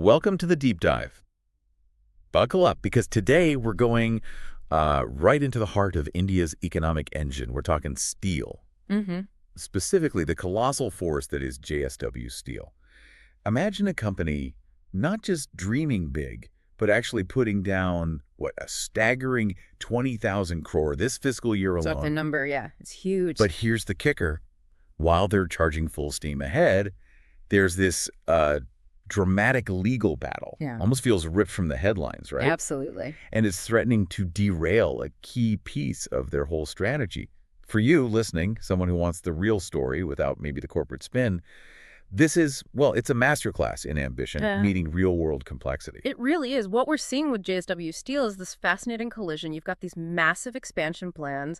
Welcome to the deep dive. Buckle up, because today we're going right into the heart of India's economic engine. We're talking steel, specifically the colossal force that is JSW Steel. Imagine a company not just dreaming big, but actually putting down, what, a staggering 20,000 crore this fiscal year alone. So the number, yeah, it's huge. But here's the kicker. While they're charging full steam ahead, there's this dramatic legal battle. Yeah. Almost feels ripped from the headlines, right? Absolutely. And it's threatening to derail a key piece of their whole strategy. For you listening, someone who wants the real story without maybe the corporate spin, this is, well, it's a masterclass in ambition, meeting real-world complexity. It really is. What we're seeing with JSW Steel is this fascinating collision. You've got these massive expansion plans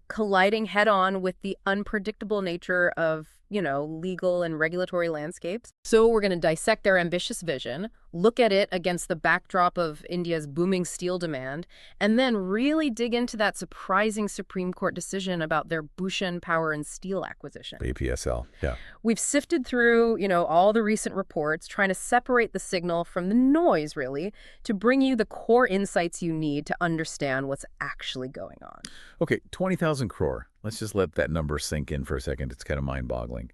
colliding head-on with the unpredictable nature of, legal and regulatory landscapes. So we're going to dissect their ambitious vision, look at it against the backdrop of India's booming steel demand, and then really dig into that surprising Supreme Court decision about their Bhushan Power and Steel acquisition. BPSL, yeah. We've sifted through, all the recent reports, trying to separate the signal from the noise, really, to bring you the core insights you need to understand what's actually going on. Okay, 20,000 crore. Let's just let that number sink in for a second. It's kind of mind-boggling.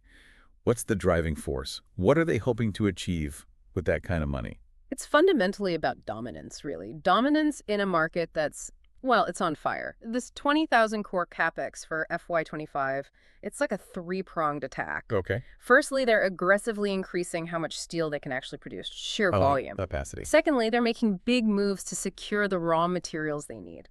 What's the driving force? What are they hoping to achieve with that kind of money? It's fundamentally about dominance, really. Dominance in a market that's, well, it's on fire. This 20,000 crore capex for FY25, it's like a three-pronged attack. Okay. Firstly, they're aggressively increasing how much steel they can actually produce, sheer volume. Capacity. Secondly, they're making big moves to secure the raw materials they need.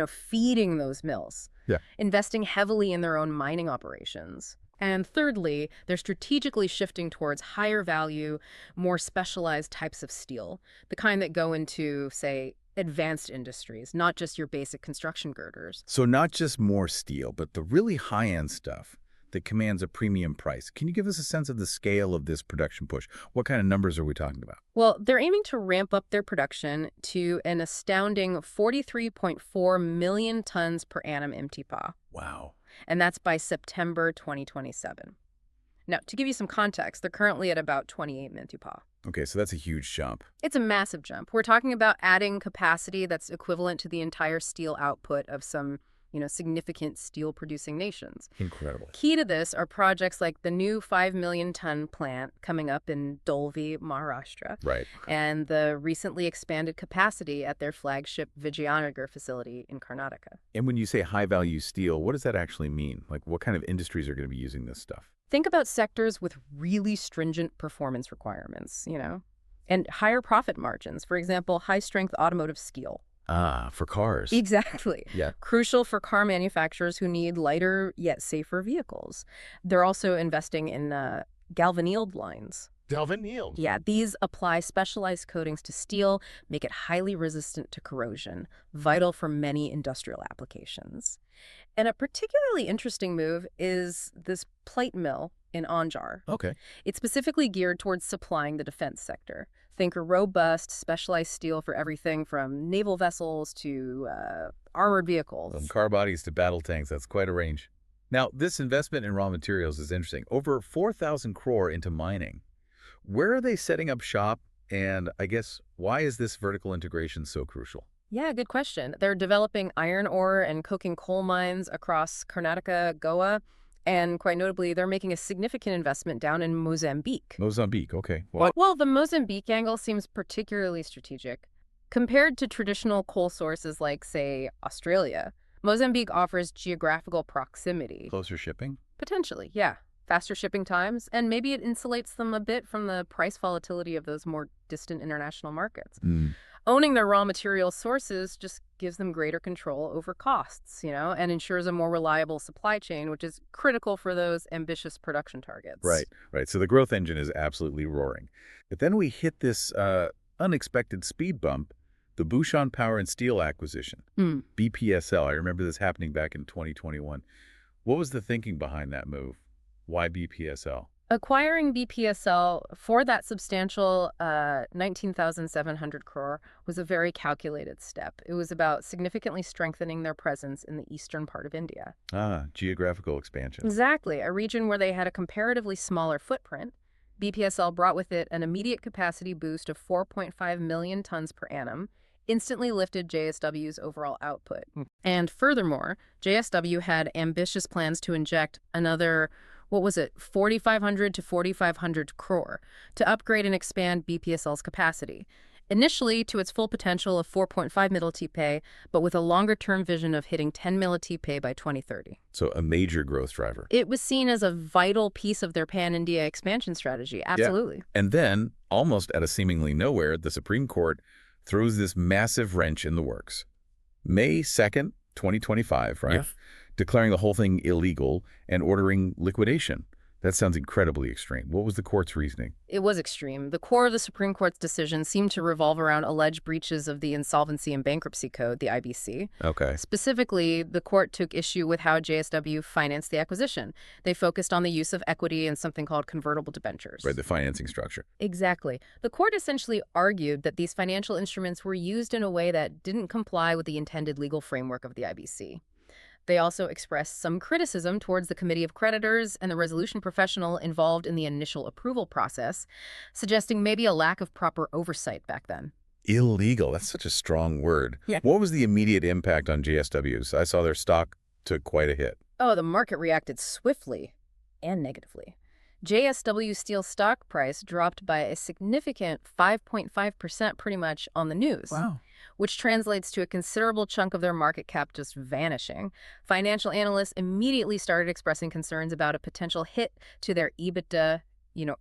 Feeding those mills. Yeah. Investing heavily in their own mining operations. And thirdly, they're strategically shifting towards higher value, more specialized types of steel, the kind that go into, say, advanced industries, not just your basic construction girders. So not just more steel, but the really high-end stuff that commands a premium price. Can you give us a sense of the scale of this production push? What kind of numbers are we talking about? Well, they're aiming to ramp up their production to an astounding 43.4 million tons per annum mtpa. Wow. And that's by September 2027. Now, to give you some context, they're currently at about 28 mtpa. Okay, so that's a huge jump. It's a massive jump. We're talking about adding capacity that's equivalent to the entire steel output of some significant steel-producing nations. Incredible. Key to this are projects like the new 5 million ton plant coming up in Dolvi, Maharashtra. Right. And the recently expanded capacity at their flagship Vijayanagar facility in Karnataka. And when you say high-value steel, what does that actually mean? Like, what kind of industries are going to be using this stuff? Think about sectors with really stringent performance requirements, and higher profit margins. For example, high-strength automotive steel. Ah, for cars. Exactly. Yeah. Crucial for car manufacturers who need lighter yet safer vehicles. They're also investing in galvannealed lines. Galvannealed? Yeah, these apply specialized coatings to steel, make it highly resistant to corrosion, vital for many industrial applications. And a particularly interesting move is this plate mill in Anjar. Okay. It's specifically geared towards supplying the defense sector. Think a robust, specialized steel for everything from naval vessels to armored vehicles. From car bodies to battle tanks, that's quite a range. Now, this investment in raw materials is interesting. Over 4,000 crore into mining. Where are they setting up shop? And I guess, why is this vertical integration so crucial? Yeah, good question. They're developing iron ore and coking coal mines across Karnataka, Goa. And quite notably, they're making a significant investment down in Mozambique. Mozambique, okay. Well, the Mozambique angle seems particularly strategic. Compared to traditional coal sources like, say, Australia, Mozambique offers geographical proximity. Closer shipping? Potentially, yeah. Faster shipping times, and maybe it insulates them a bit from the price volatility of those more distant international markets. Owning their raw material sources just gives them greater control over costs, and ensures a more reliable supply chain, which is critical for those ambitious production targets. Right. So the growth engine is absolutely roaring. But then we hit this unexpected speed bump, the Bhushan Power and Steel acquisition, BPSL. I remember this happening back in 2021. What was the thinking behind that move? Why BPSL? Acquiring BPSL for that substantial 19,700 crore was a very calculated step. It was about significantly strengthening their presence in the eastern part of India. Ah, geographical expansion. Exactly, a region where they had a comparatively smaller footprint. BPSL brought with it an immediate capacity boost of 4.5 million tons per annum, instantly lifted JSW's overall output. And furthermore, JSW had ambitious plans to inject another, 4,500 to 4,500 crore to upgrade and expand BPSL's capacity. Initially to its full potential of 4.5 mtpa, but with a longer-term vision of hitting 10 mtpa by 2030. So a major growth driver. It was seen as a vital piece of their pan-India expansion strategy, absolutely. Yeah. And then, almost out of seemingly nowhere, the Supreme Court throws this massive wrench in the works. May 2nd, 2025, right? Yeah. Declaring the whole thing illegal and ordering liquidation. That sounds incredibly extreme. What was the court's reasoning? It was extreme. The core of the Supreme Court's decision seemed to revolve around alleged breaches of the Insolvency and Bankruptcy Code, the IBC. Okay. Specifically, the court took issue with how JSW financed the acquisition. They focused on the use of equity and something called convertible debentures. Right, the financing structure. Exactly. The court essentially argued that these financial instruments were used in a way that didn't comply with the intended legal framework of the IBC. They also expressed some criticism towards the committee of creditors and the resolution professional involved in the initial approval process, suggesting maybe a lack of proper oversight back then. Illegal. That's such a strong word. Yeah. What was the immediate impact on JSW's? I saw their stock took quite a hit. Oh, the market reacted swiftly and negatively. JSW Steel stock price dropped by a significant 5.5% pretty much on the news. Wow. Which translates to a considerable chunk of their market cap just vanishing. Financial analysts immediately started expressing concerns about a potential hit to their EBITDA,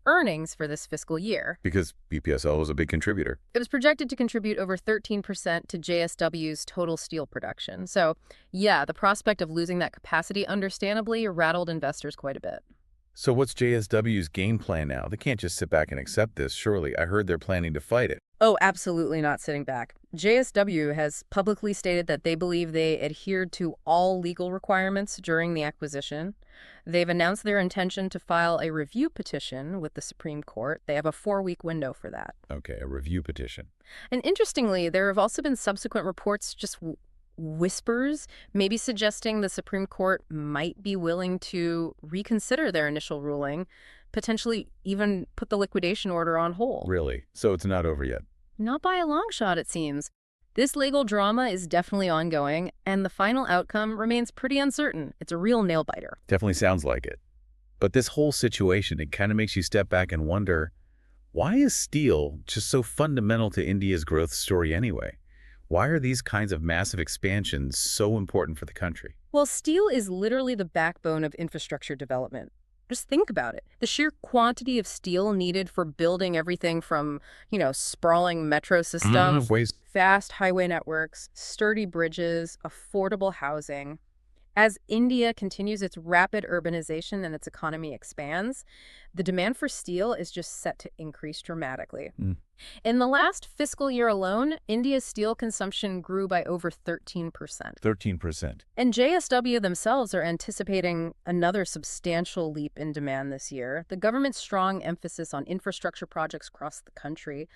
earnings for this fiscal year. Because BPSL was a big contributor. It was projected to contribute over 13% to JSW's total steel production. So, yeah, the prospect of losing that capacity understandably rattled investors quite a bit. So what's JSW's game plan now? They can't just sit back and accept this, surely. I heard they're planning to fight it. Oh, absolutely not sitting back. JSW has publicly stated that they believe they adhered to all legal requirements during the acquisition. They've announced their intention to file a review petition with the Supreme Court. They have a 4-week window for that. Okay, a review petition. And interestingly, there have also been subsequent reports, just whispers, maybe suggesting the Supreme Court might be willing to reconsider their initial ruling, potentially even put the liquidation order on hold. Really? So it's not over yet? Not by a long shot, it seems. This legal drama is definitely ongoing, and the final outcome remains pretty uncertain. It's a real nail-biter. Definitely sounds like it. But this whole situation, it kind of makes you step back and wonder, why is steel just so fundamental to India's growth story anyway? Why are these kinds of massive expansions so important for the country? Well, steel is literally the backbone of infrastructure development. Just think about it. The sheer quantity of steel needed for building everything from, sprawling metro systems, fast highway networks, sturdy bridges, affordable housing. As India continues its rapid urbanization and its economy expands, the demand for steel is just set to increase dramatically. In the last fiscal year alone, India's steel consumption grew by over 13%. 13%. And JSW themselves are anticipating another substantial leap in demand this year. The government's strong emphasis on infrastructure projects across the country,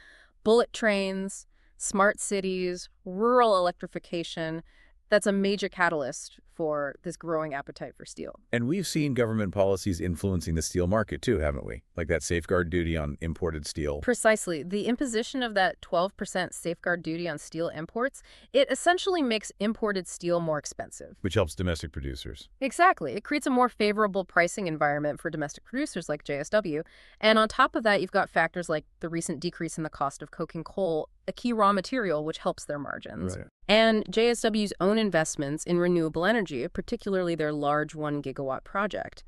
bullet trains, smart cities, rural electrification, that's a major catalyst for this growing appetite for steel. And we've seen government policies influencing the steel market too, haven't we? Like that safeguard duty on imported steel. Precisely. The imposition of that 12% safeguard duty on steel imports, it essentially makes imported steel more expensive. Which helps domestic producers. Exactly. It creates a more favorable pricing environment for domestic producers like JSW. And on top of that, you've got factors like the recent decrease in the cost of coking coal, a key raw material which helps their margins. Right. And JSW's own investments in renewable energy, particularly their large 1-gigawatt project,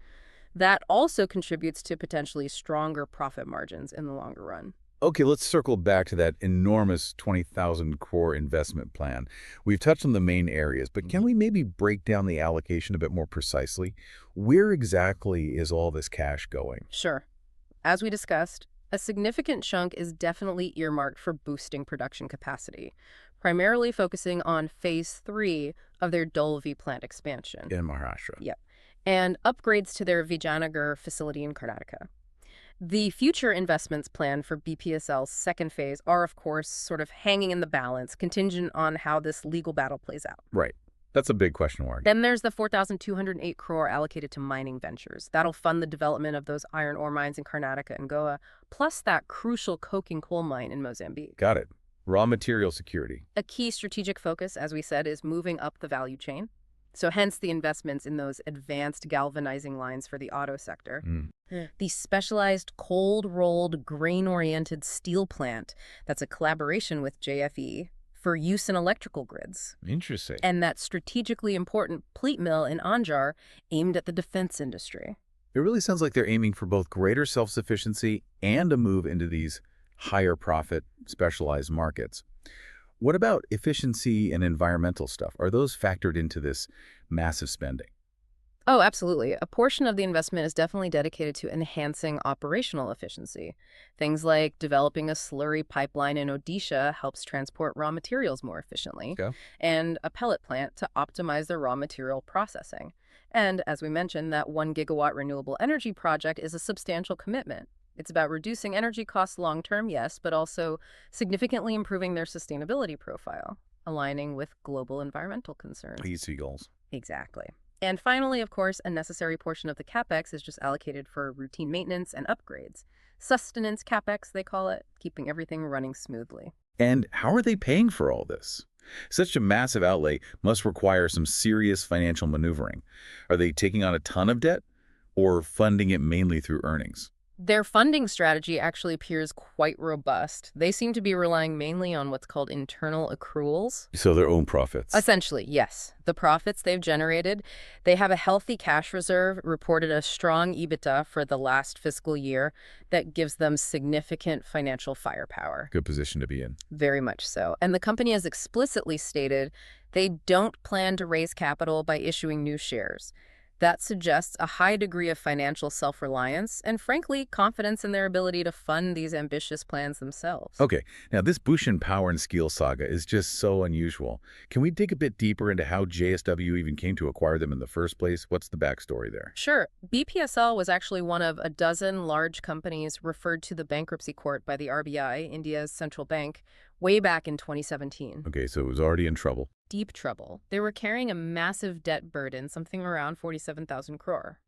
that also contributes to potentially stronger profit margins in the longer run. Okay, let's circle back to that enormous 20,000 crore investment plan. We've touched on the main areas, but can we maybe break down the allocation a bit more precisely? Where exactly is all this cash going? Sure. As we discussed, a significant chunk is definitely earmarked for boosting production capacity, primarily focusing on Phase 3 of their Dolvi plant expansion. In Maharashtra. Yep. And upgrades to their Vijayanagar facility in Karnataka. The future investments planned for BPSL's second phase are, of course, sort of hanging in the balance, contingent on how this legal battle plays out. Right. That's a big question mark. Then there's the 4,208 crore allocated to mining ventures. That'll fund the development of those iron ore mines in Karnataka and Goa, plus that crucial coking coal mine in Mozambique. Got it. Raw material security. A key strategic focus, as we said, is moving up the value chain. So hence the investments in those advanced galvanizing lines for the auto sector. The specialized cold-rolled, grain-oriented steel plant that's a collaboration with JFE for use in electrical grids. Interesting. And that strategically important pleat mill in Anjar aimed at the defense industry. It really sounds like they're aiming for both greater self-sufficiency and a move into these higher profit, specialized markets. What about efficiency and environmental stuff? Are those factored into this massive spending? Oh, absolutely. A portion of the investment is definitely dedicated to enhancing operational efficiency. Things like developing a slurry pipeline in Odisha helps transport raw materials more efficiently, and a pellet plant to optimize their raw material processing. And as we mentioned, that 1 gigawatt renewable energy project is a substantial commitment. It's about reducing energy costs long-term, yes, but also significantly improving their sustainability profile, aligning with global environmental concerns. EC goals. Exactly. And finally, of course, a necessary portion of the capex is just allocated for routine maintenance and upgrades. Sustenance capex, they call it, keeping everything running smoothly. And how are they paying for all this? Such a massive outlay must require some serious financial maneuvering. Are they taking on a ton of debt or funding it mainly through earnings? Their funding strategy actually appears quite robust. They seem to be relying mainly on what's called internal accruals. So their own profits. Essentially, yes. The profits they've generated, they have a healthy cash reserve, reported a strong EBITDA for the last fiscal year that gives them significant financial firepower. Good position to be in. Very much so. And the company has explicitly stated they don't plan to raise capital by issuing new shares. That suggests a high degree of financial self-reliance and, frankly, confidence in their ability to fund these ambitious plans themselves. Okay, now this Bhushan Power and Steel saga is just so unusual. Can we dig a bit deeper into how JSW even came to acquire them in the first place? What's the backstory there? Sure. BPSL was actually one of a dozen large companies referred to the bankruptcy court by the RBI, India's central bank, way back in 2017. Okay, so it was already in trouble. Deep trouble. They were carrying a massive debt burden, something around 47,000 crore.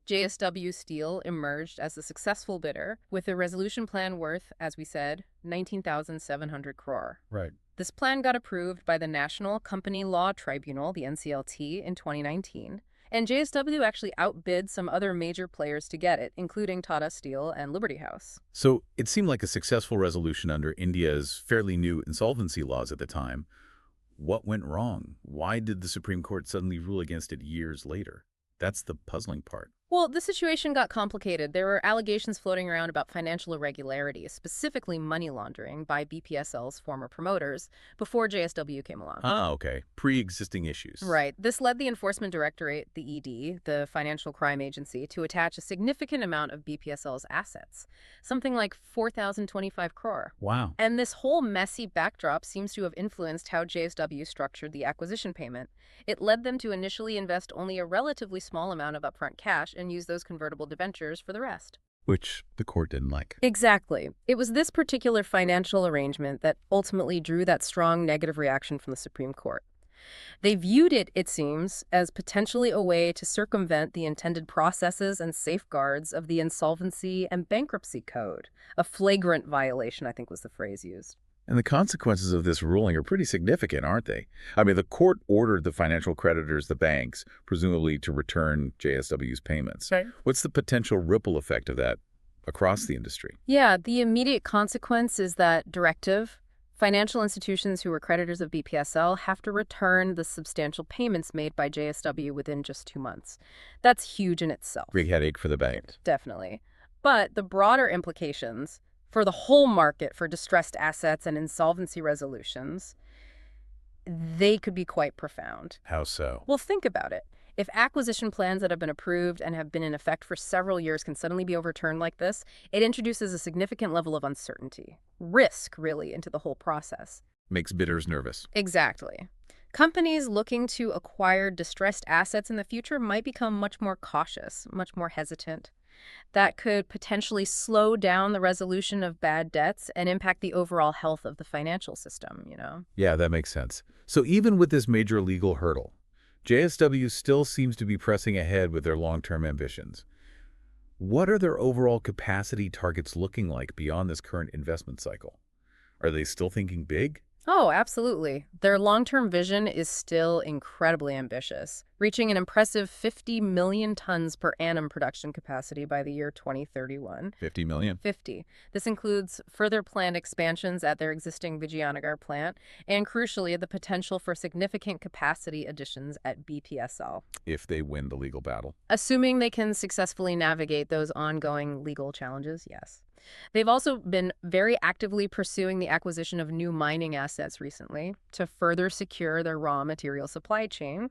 JSW Steel emerged as the successful bidder with a resolution plan worth, as we said, 19,700 crore. Right. This plan got approved by the National Company Law Tribunal, the NCLT, in 2019, and JSW actually outbid some other major players to get it, including Tata Steel and Liberty House. So it seemed like a successful resolution under India's fairly new insolvency laws at the time. What went wrong? Why did the Supreme Court suddenly rule against it years later? That's the puzzling part. Well, the situation got complicated. There were allegations floating around about financial irregularities, specifically money laundering by BPSL's former promoters, before JSW came along. Ah, okay. Pre-existing issues. Right. This led the Enforcement Directorate, the ED, the Financial Crime Agency, to attach a significant amount of BPSL's assets, something like 4,025 crore. Wow. And this whole messy backdrop seems to have influenced how JSW structured the acquisition payment. It led them to initially invest only a relatively small amount of upfront cash and use those convertible debentures for the rest. Which the court didn't like. Exactly. It was this particular financial arrangement that ultimately drew that strong negative reaction from the Supreme Court. They viewed it, it seems, as potentially a way to circumvent the intended processes and safeguards of the Insolvency and Bankruptcy Code. A flagrant violation, I think was the phrase used. And the consequences of this ruling are pretty significant, aren't they? I mean, the court ordered the financial creditors, the banks, presumably to return JSW's payments. Right. What's the potential ripple effect of that across the industry? Yeah, the immediate consequence is that directive, financial institutions who were creditors of BPSL have to return the substantial payments made by JSW within just 2 months. That's huge in itself. Big headache for the bank. Definitely. But the broader implications for the whole market for distressed assets and insolvency resolutions, they could be quite profound. How so? Well, think about it. If acquisition plans that have been approved and have been in effect for several years can suddenly be overturned like this, it introduces a significant level of uncertainty, risk, really, into the whole process. Makes bidders nervous. Exactly. Companies looking to acquire distressed assets in the future might become much more cautious, much more hesitant. That could potentially slow down the resolution of bad debts and impact the overall health of the financial system, you know? Yeah, that makes sense. So even with this major legal hurdle, JSW still seems to be pressing ahead with their long-term ambitions. What are their overall capacity targets looking like beyond this current investment cycle? Are they still thinking big? Oh, absolutely. Their long-term vision is still incredibly ambitious, reaching an impressive 50 million tons per annum production capacity by the year 2031. 50 million. 50. This includes further planned expansions at their existing Vijayanagar plant and, crucially, the potential for significant capacity additions at BPSL. If they win the legal battle. Assuming they can successfully navigate those ongoing legal challenges, yes. They've also been very actively pursuing the acquisition of new mining assets recently to further secure their raw material supply chain.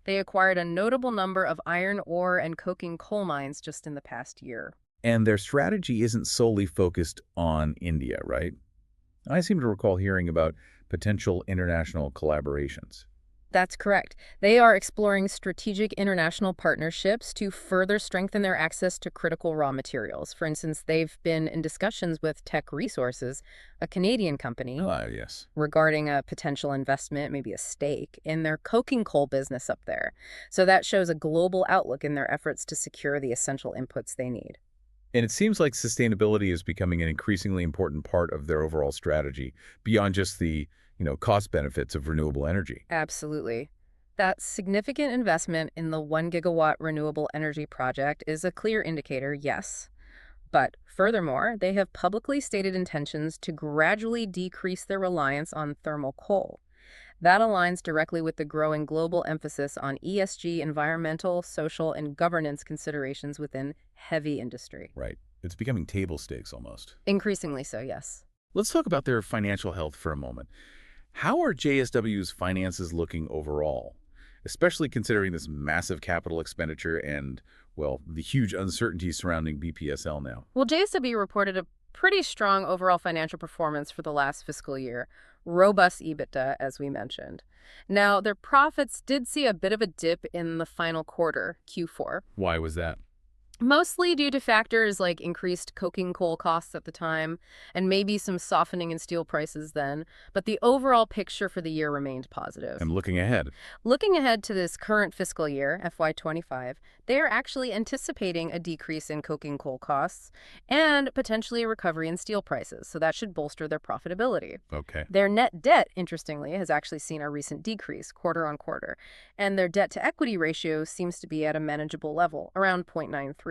They acquired a notable number of iron ore and coking coal mines just in the past year. And their strategy isn't solely focused on India, right? I seem to recall hearing about potential international collaborations. That's correct. They are exploring strategic international partnerships to further strengthen their access to critical raw materials. For instance, they've been in discussions with Tech Resources, a Canadian company, Yes. regarding a potential investment, maybe a stake, in their coking coal business up there. So that shows a global outlook in their efforts to secure the essential inputs they need. And it seems like sustainability is becoming an increasingly important part of their overall strategy, beyond just the, cost benefits of renewable energy. Absolutely. That significant investment in the 1 gigawatt renewable energy project is a clear indicator, yes. But furthermore, they have publicly stated intentions to gradually decrease their reliance on thermal coal. That aligns directly with the growing global emphasis on ESG, environmental, social, and governance considerations within heavy industry. Right. It's becoming table stakes almost. Increasingly so, yes. Let's talk about their financial health for a moment. How are JSW's finances looking overall, especially considering this massive capital expenditure and, well, the huge uncertainty surrounding BPSL now? Well, JSW reported a pretty strong overall financial performance for the last fiscal year. Robust EBITDA, as we mentioned. Now, their profits did see a bit of a dip in the final quarter, Q4. Why was that? Mostly due to factors like increased coking coal costs at the time and maybe some softening in steel prices then, but the overall picture for the year remained positive. And looking ahead. Looking ahead to this current fiscal year, FY25, they are actually anticipating a decrease in coking coal costs and potentially a recovery in steel prices, so that should bolster their profitability. Okay. Their net debt, interestingly, has actually seen a recent decrease quarter on quarter, and their debt-to-equity ratio seems to be at a manageable level, around 0.93.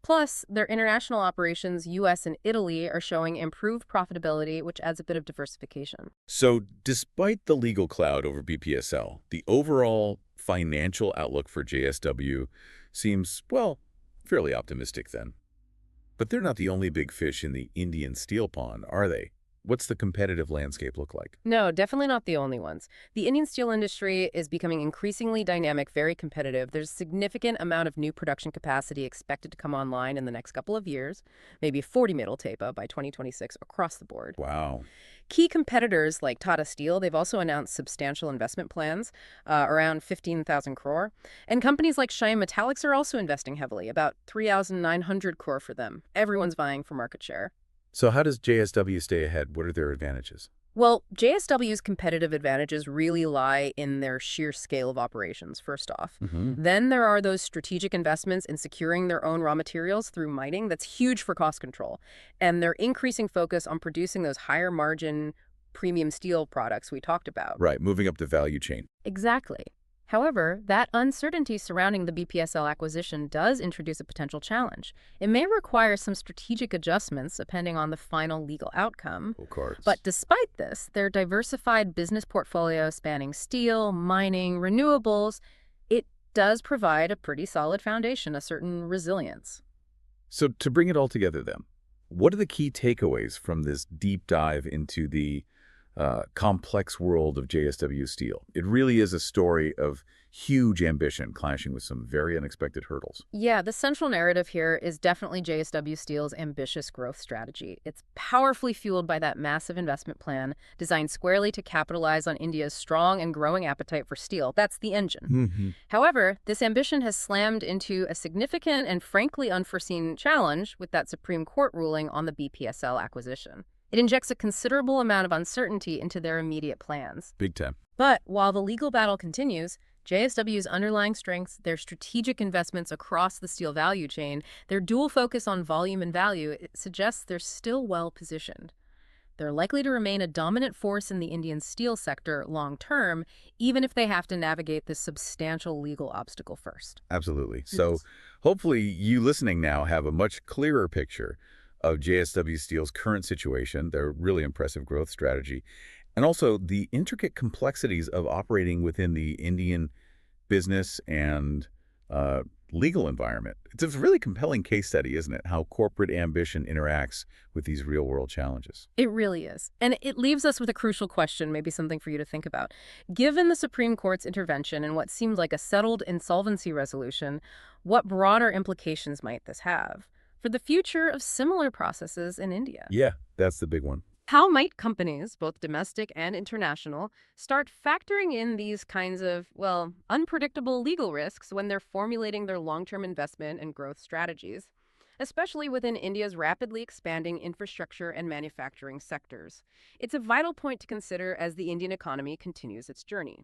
Plus, their international operations, US and Italy, are showing improved profitability, which adds a bit of diversification. So, despite the legal cloud over BPSL, the overall financial outlook for JSW seems, well, fairly optimistic then. But they're not the only big fish in the Indian steel pond, are they? What's the competitive landscape look like? No, definitely not the only ones. The Indian steel industry is becoming increasingly dynamic, very competitive. There's a significant amount of new production capacity expected to come online in the next couple of years, maybe 40 middle TAPA by 2026 across the board. Wow. Key competitors like Tata Steel, they've also announced substantial investment plans, around 15,000 crore. And companies like Cheyenne Metallics are also investing heavily, about 3,900 crore for them. Everyone's vying for market share. So how does JSW stay ahead? What are their advantages? Well, JSW's competitive advantages really lie in their sheer scale of operations, first off. Then there are those strategic investments in securing their own raw materials through mining that's huge for cost control. And their increasing focus on producing those higher margin premium steel products we talked about. Right, moving up the value chain. Exactly. However, that uncertainty surrounding the BPSL acquisition does introduce a potential challenge. It may require some strategic adjustments depending on the final legal outcome. Of course. But despite this, their diversified business portfolio spanning steel, mining, renewables, it does provide a pretty solid foundation, a certain resilience. So to bring it all together then, what are the key takeaways from this deep dive into the complex world of JSW Steel? It really is a story of huge ambition clashing with some very unexpected hurdles. Yeah, the central narrative here is definitely JSW Steel's ambitious growth strategy. It's powerfully fueled by that massive investment plan designed squarely to capitalize on India's strong and growing appetite for steel. That's the engine. However, this ambition has slammed into a significant and frankly unforeseen challenge with that Supreme Court ruling on the BPSL acquisition. It injects a considerable amount of uncertainty into their immediate plans. Big time. But while the legal battle continues, JSW's underlying strengths, their strategic investments across the steel value chain, their dual focus on volume and value, it suggests they're still well positioned. They're likely to remain a dominant force in the Indian steel sector long term, even if they have to navigate this substantial legal obstacle first. Absolutely. So Yes. hopefully you listening now have a much clearer picture of JSW Steel's current situation, their really impressive growth strategy, and also the intricate complexities of operating within the Indian business and uh, legal environment. It's a really compelling case study, isn't it? How corporate ambition interacts with these real-world challenges. It really is. And it leaves us with a crucial question, maybe something for you to think about. Given the Supreme Court's intervention and what seemed like a settled insolvency resolution, what broader implications might this have for the future of similar processes in India? Yeah, that's the big one. How might companies, both domestic and international, start factoring in these kinds of, well, unpredictable legal risks when they're formulating their long-term investment and growth strategies, especially within India's rapidly expanding infrastructure and manufacturing sectors? It's a vital point to consider as the Indian economy continues its journey.